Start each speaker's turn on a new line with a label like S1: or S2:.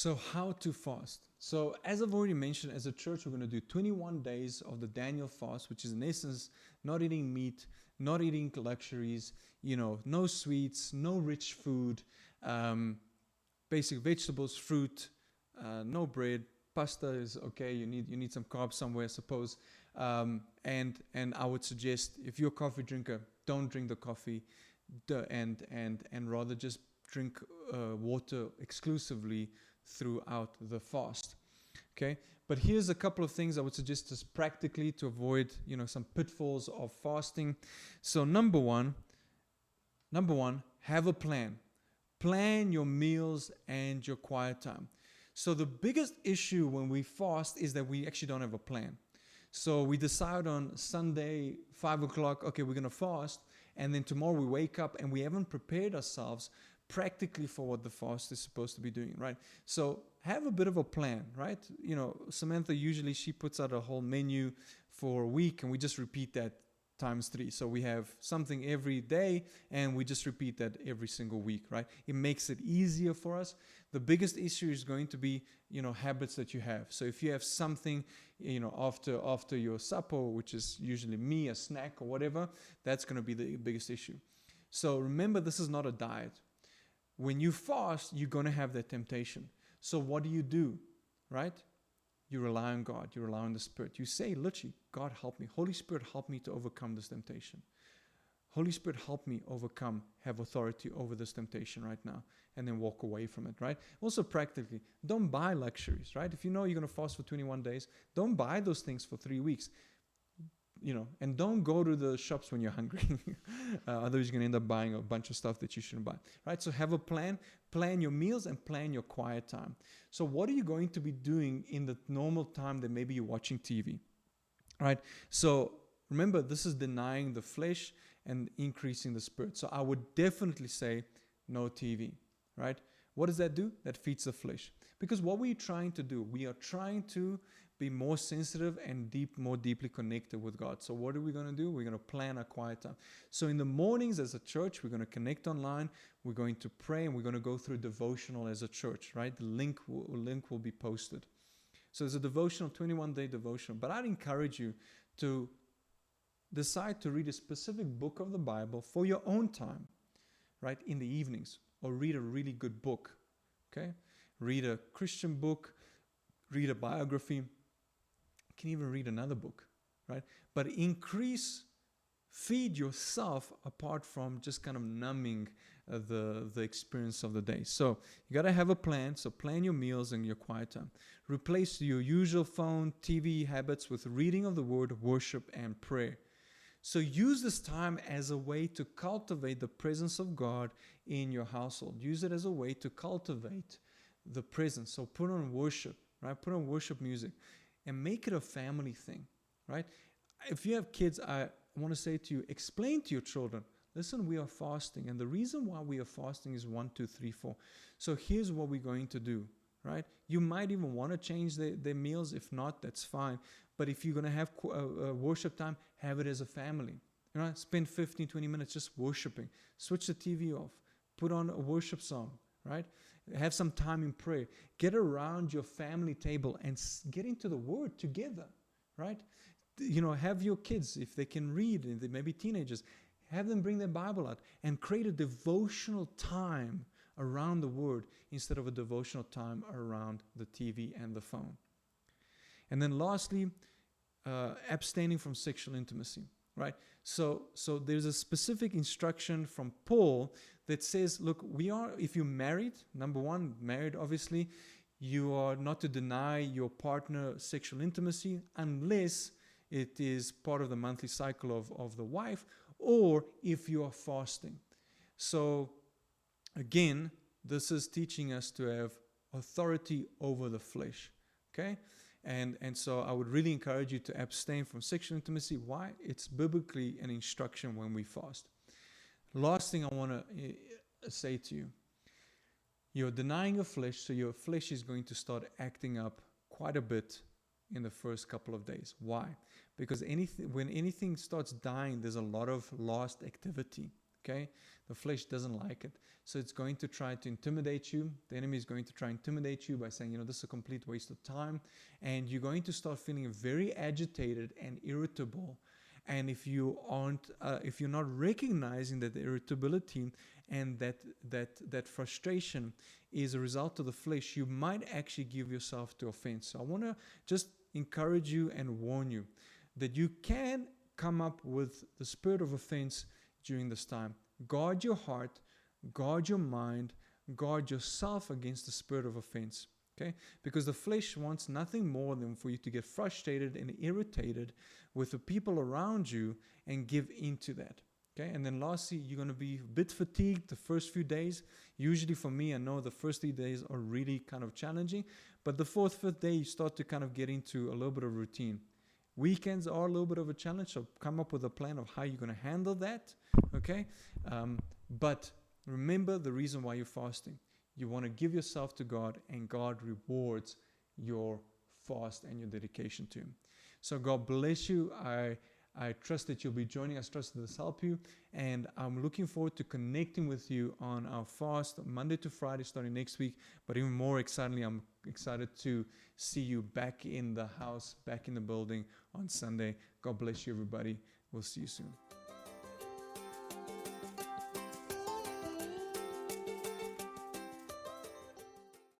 S1: So how to fast? So as I've already mentioned, as a church, we're going to do 21 days of the Daniel fast, which is in essence not eating meat, not eating luxuries, no sweets, no rich food, um, basic vegetables, fruit, no bread. Pasta is okay. You need some carbs somewhere, I suppose. And I would suggest if you're a coffee drinker, don't drink the coffee, and rather just drink water exclusively throughout the fast. Okay, but here's a couple of things I would suggest just practically to avoid some pitfalls of fasting. So number one, have a plan. Plan your meals and your quiet time. So the biggest issue when we fast is that we actually don't have a plan. So we decide on Sunday, 5 o'clock, okay, we're going to fast. And then tomorrow we wake up and we haven't prepared ourselves practically for what the fast is supposed to be doing, right? So have a bit of a plan, right? Samantha usually she puts out a whole menu for a week and we just repeat that times 3. So we have something every day and we just repeat that every single week, right? It makes it easier for us. The biggest issue is going to be, habits that you have. So if you have something, after your supper, which is usually a snack or whatever, that's going to be the biggest issue. So remember, this is not a diet. When you fast, you're going to have that temptation. So what do? Right? You rely on God. You rely on the Spirit. You say literally, God, help me. Holy Spirit, help me to overcome this temptation. Holy Spirit, help me overcome, have authority over this temptation right now, and then walk away from it, right? Also practically, don't buy luxuries, right? If you know you're going to fast for 21 days, don't buy those things for 3 weeks. And don't go to the shops when you're hungry. Otherwise, you're going to end up buying a bunch of stuff that you shouldn't buy, right? So have a plan your meals and plan your quiet time. So what are you going to be doing in the normal time that maybe you're watching TV, right? So remember, this is denying the flesh and increasing the spirit. So I would definitely say no TV, right? What does that do? That feeds the flesh. Because what we're trying to do, we are trying to be more sensitive and more deeply connected with God. So what are we going to do? We're going to plan a quiet time. So in the mornings as a church, we're going to connect online. We're going to pray and we're going to go through devotional as a church, right? The link will be posted. So there's a devotional, 21-day devotional. But I'd encourage you to decide to read a specific book of the Bible for your own time, right? In the evenings, or read a really good book, okay? Read a Christian book, read a biography. You can even read another book, right? But feed yourself apart from just kind of numbing the experience of the day. So you got to have a plan. So plan your meals and your quiet time. Replace your usual phone, TV habits with reading of the word, worship, and prayer. So use this time as a way to cultivate the presence of God in your household. Use it as a way to cultivate the presence. So put on worship, right? Put on worship music and make it a family thing, right? If you have kids, I want to say to you, explain to your children, listen, we are fasting. And the reason why we are fasting is 1, 2, 3, 4. So here's what we're going to do, right? You might even want to change their meals. If not, that's fine. But if you're going to have worship time, have it as a family. Spend 15, 20 minutes just worshiping. Switch the TV off. Put on a worship song, right? Have some time in prayer. Get around your family table and get into the Word together, right? Have your kids, if they can read, and they may be teenagers, have them bring their Bible out and create a devotional time around the Word instead of a devotional time around the TV and the phone. And then lastly, abstaining from sexual intimacy, right? So there's a specific instruction from Paul that says, look, if you're married, number one, married obviously, you are not to deny your partner sexual intimacy unless it is part of the monthly cycle of the wife, or if you are fasting. So again, this is teaching us to have authority over the flesh, okay? And so I would really encourage you to abstain from sexual intimacy. Why? It's biblically an instruction when we fast. Last thing I want to say to you, you're denying your flesh, so your flesh is going to start acting up quite a bit in the first couple of days. Why? Because when anything starts dying, there's a lot of lost activity, Okay, the flesh doesn't like it, so it's going to try to intimidate you. The enemy is going to try and intimidate you by saying, this is a complete waste of time, and you're going to start feeling very agitated and irritable. And if you aren't, if you're not recognizing that the irritability and that frustration is a result of the flesh, you might actually give yourself to offense. So I want to just encourage you and warn you that you can come up with the spirit of offense during this time. Guard your heart, guard your mind, guard yourself against the spirit of offense. Okay? Because the flesh wants nothing more than for you to get frustrated and irritated with the people around you and give into that. Okay? And then lastly, you're going to be a bit fatigued the first few days. Usually for me, I know the first 3 days are really kind of challenging, but the fourth, fifth day, you start to kind of get into a little bit of routine. Weekends are a little bit of a challenge, so come up with a plan of how you're going to handle that. Okay? But remember the reason why you're fasting. You want to give yourself to God, and God rewards your fast and your dedication to Him. So God bless you. I trust that you'll be joining us. Trust that this help you. And I'm looking forward to connecting with you on our fast Monday to Friday starting next week. But even more excitingly, I'm excited to see you back in the house, back in the building on Sunday. God bless you, everybody. We'll see you soon.